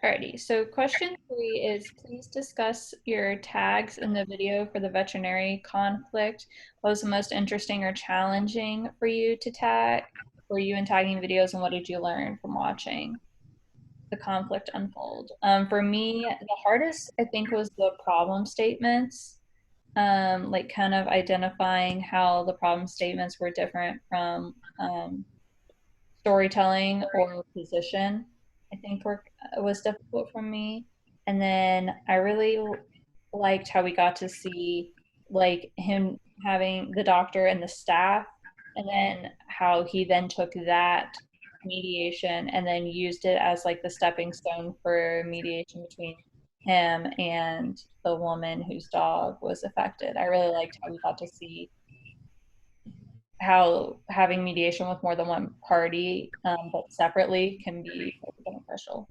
Alrighty, so question 3 is please discuss your tags in the video for the veterinary conflict. What was the most interesting or challenging for you to tag, for you in tagging videos, and what did you learn from watching the conflict unfold? For me, the hardest I think was the problem statements, like kind of identifying how the problem statements were different from storytelling or position. I think was difficult for me. And then I really liked how we got to see like him having the doctor and the staff, and then how he then took that mediation and then used it as like the stepping stone for mediation between him and the woman whose dog was affected. I really liked how we got to see how having mediation with more than one party, but separately, can be beneficial.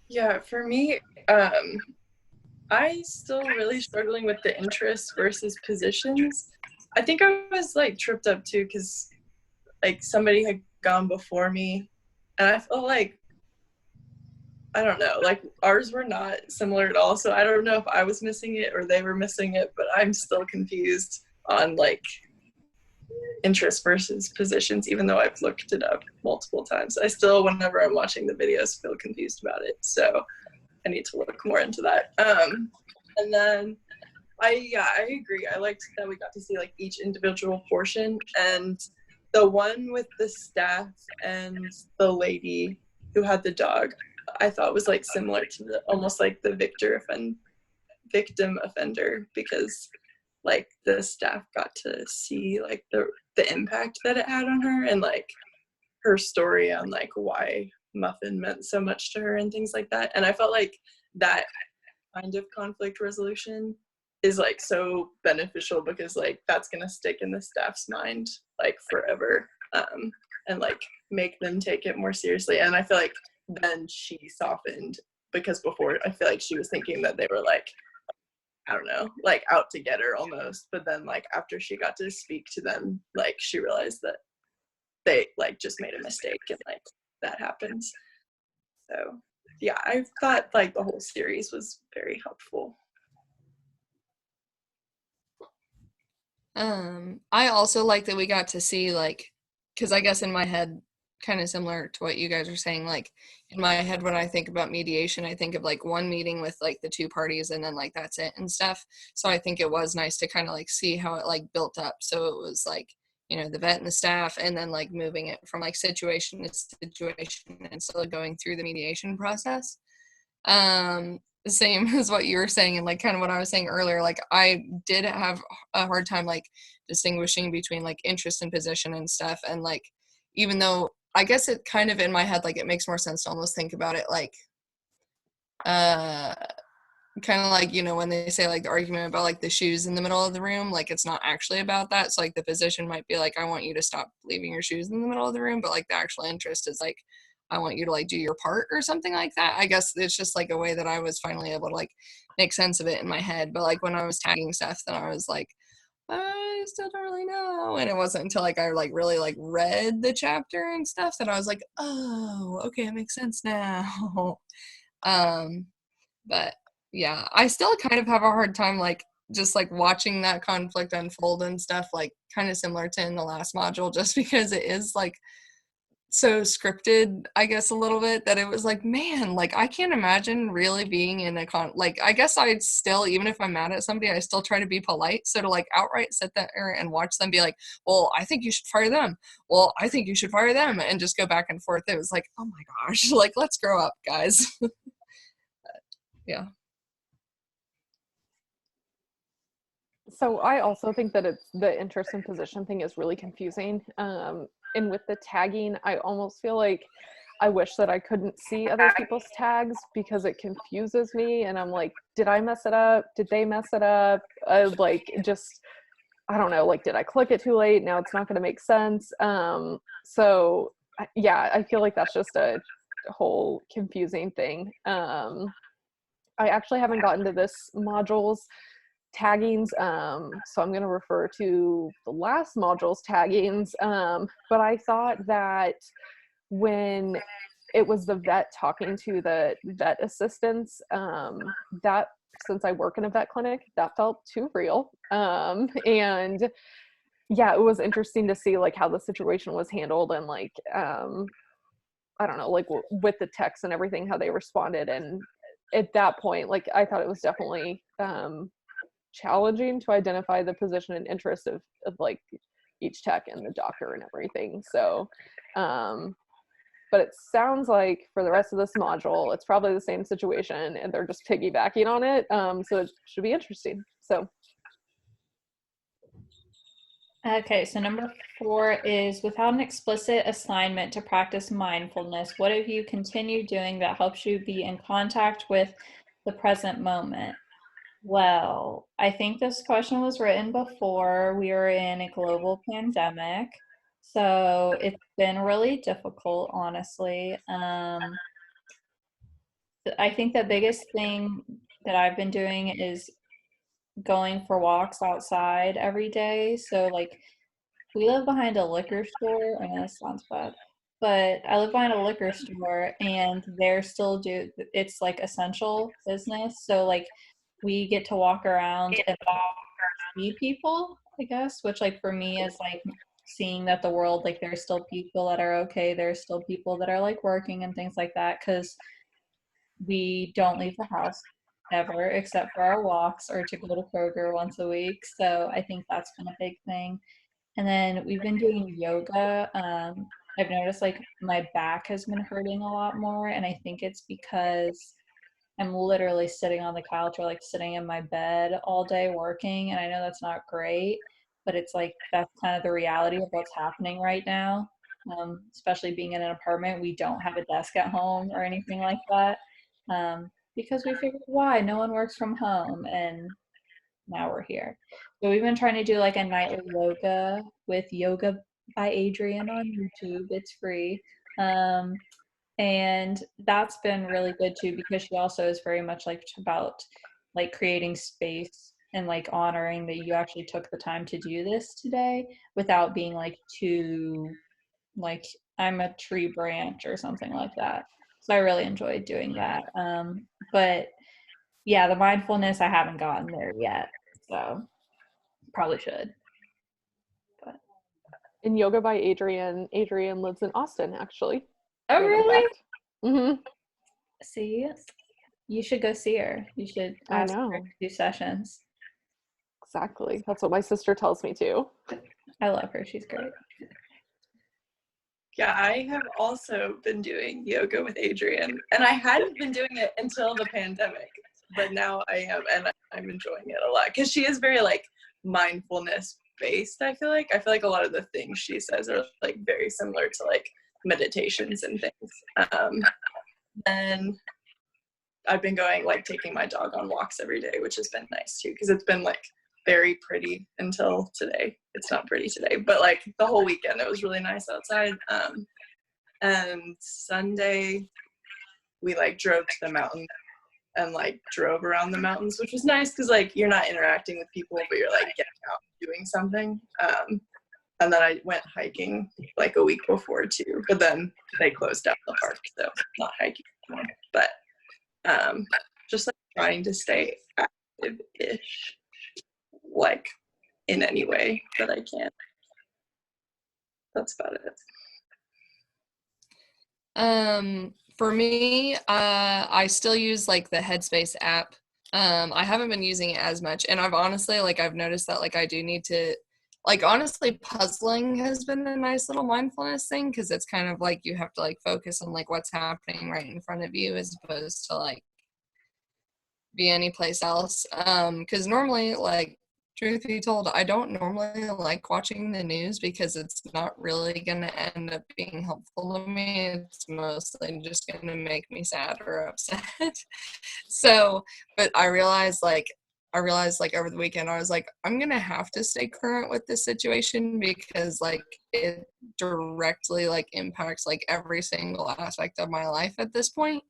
Yeah, for me, I still really struggling with the interests versus positions. I think I was like tripped up too because like somebody had gone before me, and I felt like I don't know, like ours were not similar at all. So I don't know if I was missing it or they were missing it, but I'm still confused on like interest versus positions, even though I've looked it up multiple times. I still, whenever I'm watching the videos, feel confused about it. So I need to look more into that. And then I agree. I liked that we got to see like each individual portion, and the one with the staff and the lady who had the dog, I thought was like similar to the almost like the victim offender, because like the staff got to see like the impact that it had on her, and like her story on like why Muffin meant so much to her and things like that. And I felt like that kind of conflict resolution is like so beneficial because like that's gonna stick in the staff's mind like forever, and like make them take it more seriously. And I feel like then she softened, because before I feel like she was thinking that they were like, I don't know, like out to get her almost. But then like after she got to speak to them, like she realized that they like just made a mistake, and like that happens. So yeah, I thought like the whole series was very helpful. I also like that we got to see like, because I guess in my head, kind of similar to what you guys are saying, like in my head when I think about mediation, I think of like one meeting with like the two parties and then like that's it and stuff. So I think it was nice to kind of like see how it like built up. So it was like, the vet and the staff, and then like moving it from like situation to situation and still going through the mediation process. Same as what you were saying, and like kind of what I was saying earlier, like I did have a hard time like distinguishing between like interest and position and stuff. And like, even though I guess it kind of in my head, like it makes more sense to almost think about it like uh kind of like, when they say like the argument about like the shoes in the middle of the room, like it's not actually about that. So like the position might be like, I want you to stop leaving your shoes in the middle of the room, but like the actual interest is like, I want you to like do your part or something like that. I guess it's just like a way that I was finally able to like make sense of it in my head. But like when I was tagging stuff, then I was like, I still don't really know. And it wasn't until like I like really like read the chapter and stuff that I was like, oh, okay, it makes sense now. um but yeah, I still kind of have a hard time like just like watching that conflict unfold and stuff, like kind of similar to in the last module, just because it is like so scripted, I guess a little bit, that it was like, man, like I can't imagine really being in a like I guess I'd still, even if I'm mad at somebody, I still try to be polite. So to like outright sit there and watch them be like, well, I think you should fire them. Well, I think you should fire them, and just go back and forth. It was like, oh my gosh, like let's grow up, guys. Yeah. So I also think that it's the interest and position thing is really confusing. And with the tagging, I almost feel like I wish that I couldn't see other people's tags because it confuses me. And I'm like, did I mess it up? Did they mess it up? Like, just, I don't know, like, did I click it too late? Now it's not going to make sense. So yeah, I feel like that's just a whole confusing thing. I actually haven't gotten to this module's taggings, so I'm going to refer to the last module's taggings. But I thought that when it was the vet talking to the vet assistants, that, since I work in a vet clinic, that felt too real. And yeah, it was interesting to see like how the situation was handled, and like, I don't know, like with the texts and everything, how they responded. And at that point, like, I thought it was definitely challenging to identify the position and interest of like each tech and the doctor and everything. So, but it sounds like for the rest of this module, it's probably the same situation and they're just piggybacking on it. So it should be interesting. So. Okay, so number 4 is, without an explicit assignment to practice mindfulness, what have you continued doing that helps you be in contact with the present moment? Well, I think this question was written before we were in a global pandemic, so it's been really difficult, honestly. I think the biggest thing that I've been doing is going for walks outside every day. So, like, we live behind a liquor store. I know this sounds bad, but I live behind a liquor store, and they're still it's like essential business. So, like, we get to walk around and see people, I guess, which, like, for me is like seeing that the world, like, there's still people that are okay. There's still people that are like working and things like that, because we don't leave the house ever except for our walks or to go to Kroger once a week. So I think that's been a big thing. And then we've been doing yoga. I've noticed like my back has been hurting a lot more, and I think it's because I'm literally sitting on the couch or like sitting in my bed all day working, and I know that's not great, but it's like that's kind of the reality of what's happening right now. Especially being in an apartment, we don't have a desk at home or anything like that, because we figured, why, no one works from home, and now we're here. So we've been trying to do like a nightly yoga with Yoga by Adrienne on YouTube. It's free. And that's been really good too, because she also is very much like about like creating space and like honoring that you actually took the time to do this today without being like too like I'm a tree branch or something like that. So I really enjoyed doing that. But yeah, the mindfulness, I haven't gotten there yet. So probably should. But In Yoga by Adrienne, Adrienne lives in Austin, actually. oh, really? Mm-hmm. See, you should go see her. You should ask her to do sessions. Exactly. That's what my sister tells me too. I love her. She's great. Yeah, I have also been doing yoga with Adrienne, and I hadn't been doing it until the pandemic, but now I am, and I'm enjoying it a lot because she is very like mindfulness based. I feel like a lot of the things she says are like very similar to like meditations and things. And I've been going like taking my dog on walks every day, which has been nice too, because it's been like very pretty until today. It's not pretty today, but like the whole weekend it was really nice outside. And Sunday we like drove to the mountain and like drove around the mountains, which was nice because like you're not interacting with people, but you're like getting out and doing something. And then I went hiking like a week before too, but then they closed down the park, so not hiking anymore. But just like trying to stay active-ish, like in any way that I can. That's about it. For me, I still use like the Headspace app. I haven't been using it as much, and I've noticed that like I do need to, like, honestly, puzzling has been a nice little mindfulness thing, because it's kind of like you have to like focus on like what's happening right in front of you as opposed to like be any place else. Because normally, like, truth be told, I don't normally like watching the news because it's not really going to end up being helpful to me. It's mostly just going to make me sad or upset. So, but I realized like over the weekend, I was like, I'm going to have to stay current with this situation because like it directly like impacts like every single aspect of my life at this point.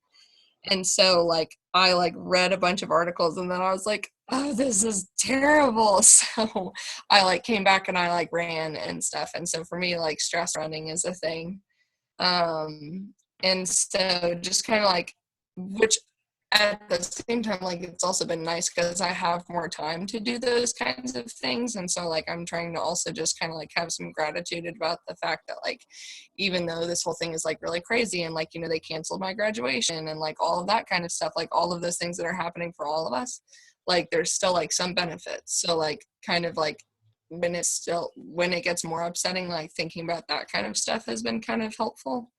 And so like I like read a bunch of articles and then I was like, oh, this is terrible. So I like came back and I like ran and stuff. And so for me, like stress running is a thing. And so just kind of like, which at the same time, like, it's also been nice because I have more time to do those kinds of things. And so, like, I'm trying to also just kind of like have some gratitude about the fact that, like, even though this whole thing is like really crazy and like, you know, they canceled my graduation and like all of that kind of stuff, like all of those things that are happening for all of us, like, there's still like some benefits. So, like, kind of like when it gets more upsetting, like thinking about that kind of stuff has been kind of helpful.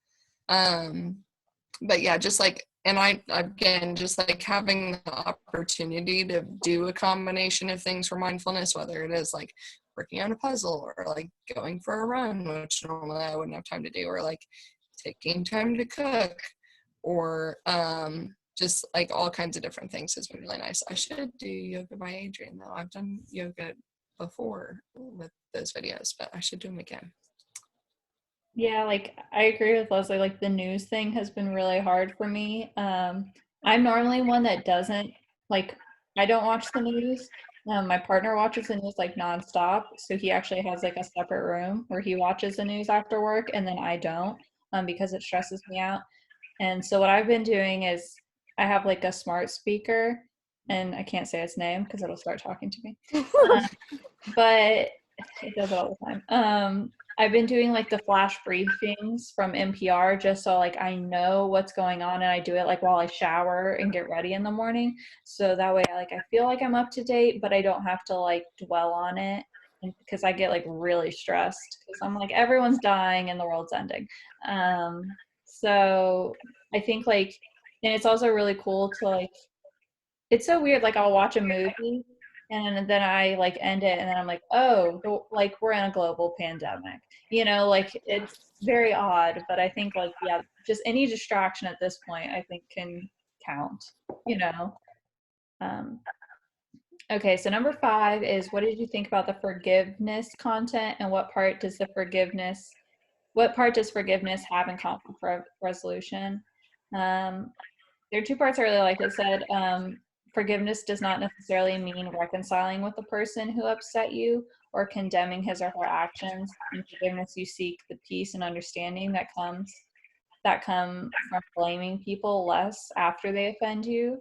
But yeah, just like, and I, again, just like having the opportunity to do a combination of things for mindfulness, whether it is like working on a puzzle or like going for a run, which normally I wouldn't have time to do, or like taking time to cook, or just like all kinds of different things has been really nice. I should do Yoga by Adriene though. I've done yoga before with those videos, but I should do them again. Yeah, like I agree with Leslie. Like the news thing has been really hard for me. I'm normally one that doesn't like, I don't watch the news. My partner watches the news like nonstop, so he actually has like a separate room where he watches the news after work, and then I don't, because it stresses me out. And so what I've been doing is I have like a smart speaker, and I can't say its name because it'll start talking to me. But it does it all the time. I've been doing like the flash briefings from NPR just so like I know what's going on, and I do it like while I shower and get ready in the morning. So that way I feel like I'm up to date, but I don't have to like dwell on it, because I get like really stressed because I'm like everyone's dying and the world's ending. So I think like, and it's also really cool to like, it's so weird. Like I'll watch a movie and then I like end it and then I'm like, oh, like we're in a global pandemic. Like it's very odd, but I think like, yeah, just any distraction at this point I think can count, you know. Um, okay, so number 5 is, what did you think about the forgiveness content, and what part does forgiveness have in conflict resolution? There are 2 parts I really like. It said, forgiveness does not necessarily mean reconciling with the person who upset you or condemning his or her actions. In forgiveness, you seek the peace and understanding that come from blaming people less after they offend you,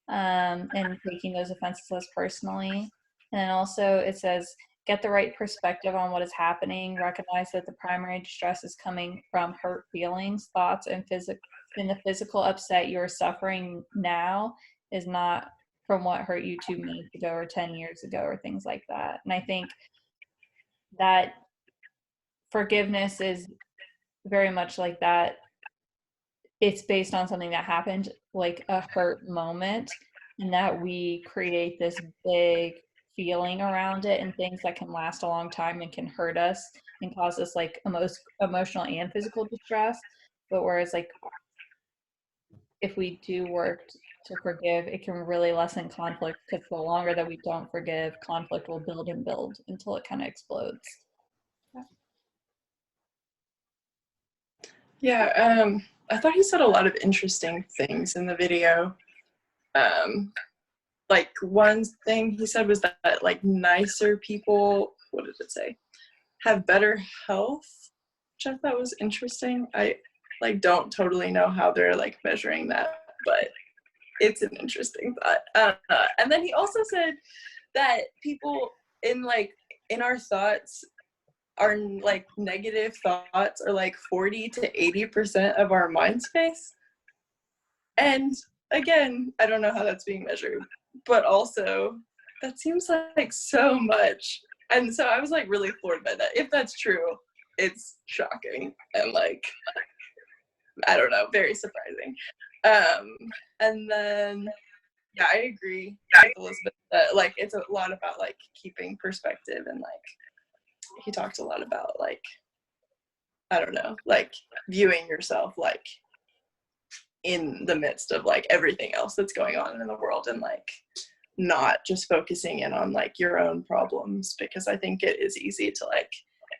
and taking those offenses less personally. And then also it says, get the right perspective on what is happening. Recognize that the primary distress is coming from hurt feelings, thoughts, and the physical upset you're suffering now is not from what hurt you 2 minutes ago or 10 years ago or things like that. And I think that forgiveness is very much like that. It's based on something that happened, like a hurt moment, and that we create this big feeling around it and things that can last a long time and can hurt us and cause us like emotional and physical distress. But whereas like if we do work to forgive, it can really lessen conflict, because the longer that we don't forgive, conflict will build and build until it kind of explodes. Yeah, I thought he said a lot of interesting things in the video. Like one thing he said was that like nicer people, what did it say, have better health, which I thought was interesting. I like don't totally know how they're like measuring that, but it's an interesting thought. And then he also said that people in our thoughts, our like negative thoughts are like 40 to 80% of our mind space. And again, I don't know how that's being measured, but also that seems like so much. And so I was like really floored by that. If that's true, it's shocking and like, I don't know, very surprising. And then, yeah, I agree with Elizabeth that like it's a lot about like keeping perspective, and like he talked a lot about like, I don't know, like viewing yourself like in the midst of like everything else that's going on in the world, and like not just focusing in on like your own problems, because I think it is easy to like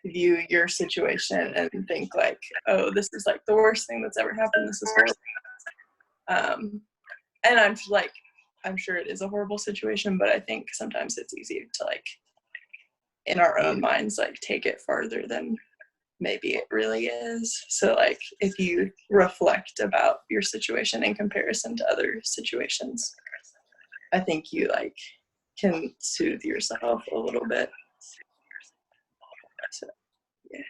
view your situation and think like, oh, this is like the worst thing that's ever happened, this is horrible. And I'm sure it is a horrible situation, but I think sometimes it's easy to like in our own minds like take it farther than maybe it really is. So like if you reflect about your situation in comparison to other situations, I think you like can soothe yourself a little bit. So, yeah.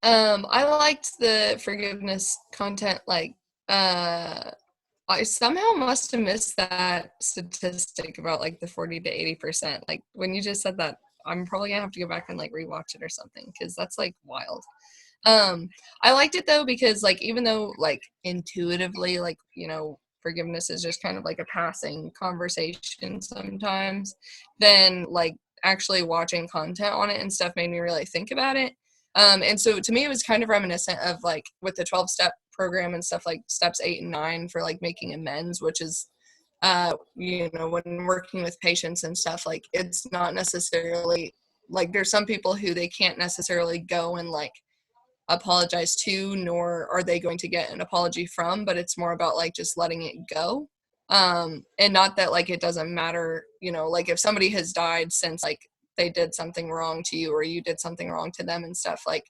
I liked the forgiveness content. Like, I somehow must have missed that statistic about like the 40 to 80%. Like when you just said that, I'm probably gonna have to go back and like rewatch it or something because that's like wild. I liked it though because like even though like intuitively like forgiveness is just kind of like a passing conversation sometimes, then like actually watching content on it and stuff made me really think about it. And so to me it was kind of reminiscent of like with the 12-step program and stuff, like steps 8 and 9 for like making amends, which is when working with patients and stuff, like it's not necessarily like there's some people who they can't necessarily go and like apologize to, nor are they going to get an apology from, but it's more about like just letting it go. And not that like it doesn't matter, like if somebody has died since like they did something wrong to you or you did something wrong to them and stuff, like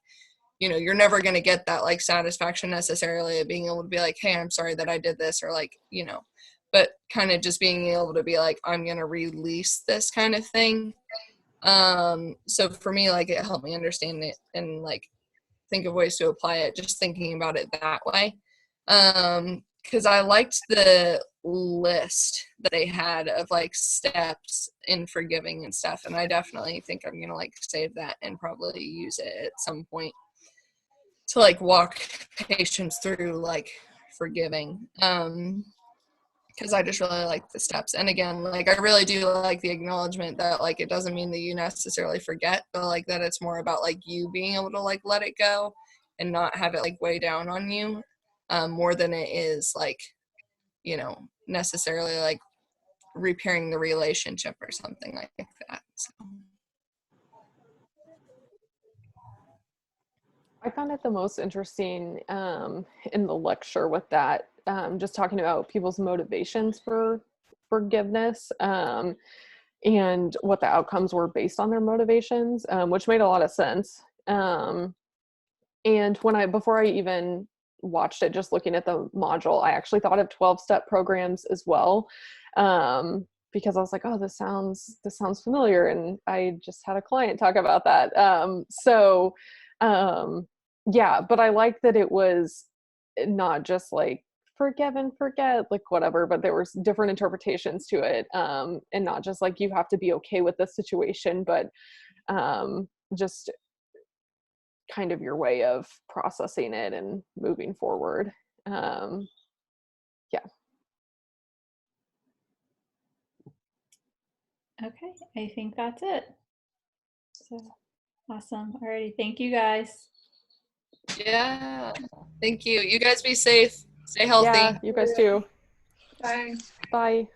you're never going to get that like satisfaction necessarily of being able to be like, hey, I'm sorry that I did this, or like but kind of just being able to be like, I'm going to release this kind of thing. So for me, like it helped me understand it and like think of ways to apply it, just thinking about it that way. Because I liked the list that they had of like steps in forgiving and stuff, and I definitely think I'm gonna like save that and probably use it at some point to like walk patients through like forgiving. Because I just really like the steps. And again, like I really do like the acknowledgement that like it doesn't mean that you necessarily forget, but like that it's more about like you being able to like let it go and not have it like weigh down on you, more than it is like necessarily like repairing the relationship or something like that. So. I found it the most interesting in the lecture with that, just talking about people's motivations for forgiveness, and what the outcomes were based on their motivations, which made a lot of sense. And before I even watched it, just looking at the module, I actually thought of 12-step programs as well, because I was like, oh, this sounds familiar, and I just had a client talk about that. Yeah, but I like that it was not just like forgive and forget, like whatever, but there was different interpretations to it, and not just like you have to be okay with the situation, but just kind of your way of processing it and moving forward. Yeah. Okay, I think that's it. So awesome. Alrighty, thank you guys. Yeah, thank you. You guys be safe. Stay healthy. Yeah, you guys too. Bye. Bye.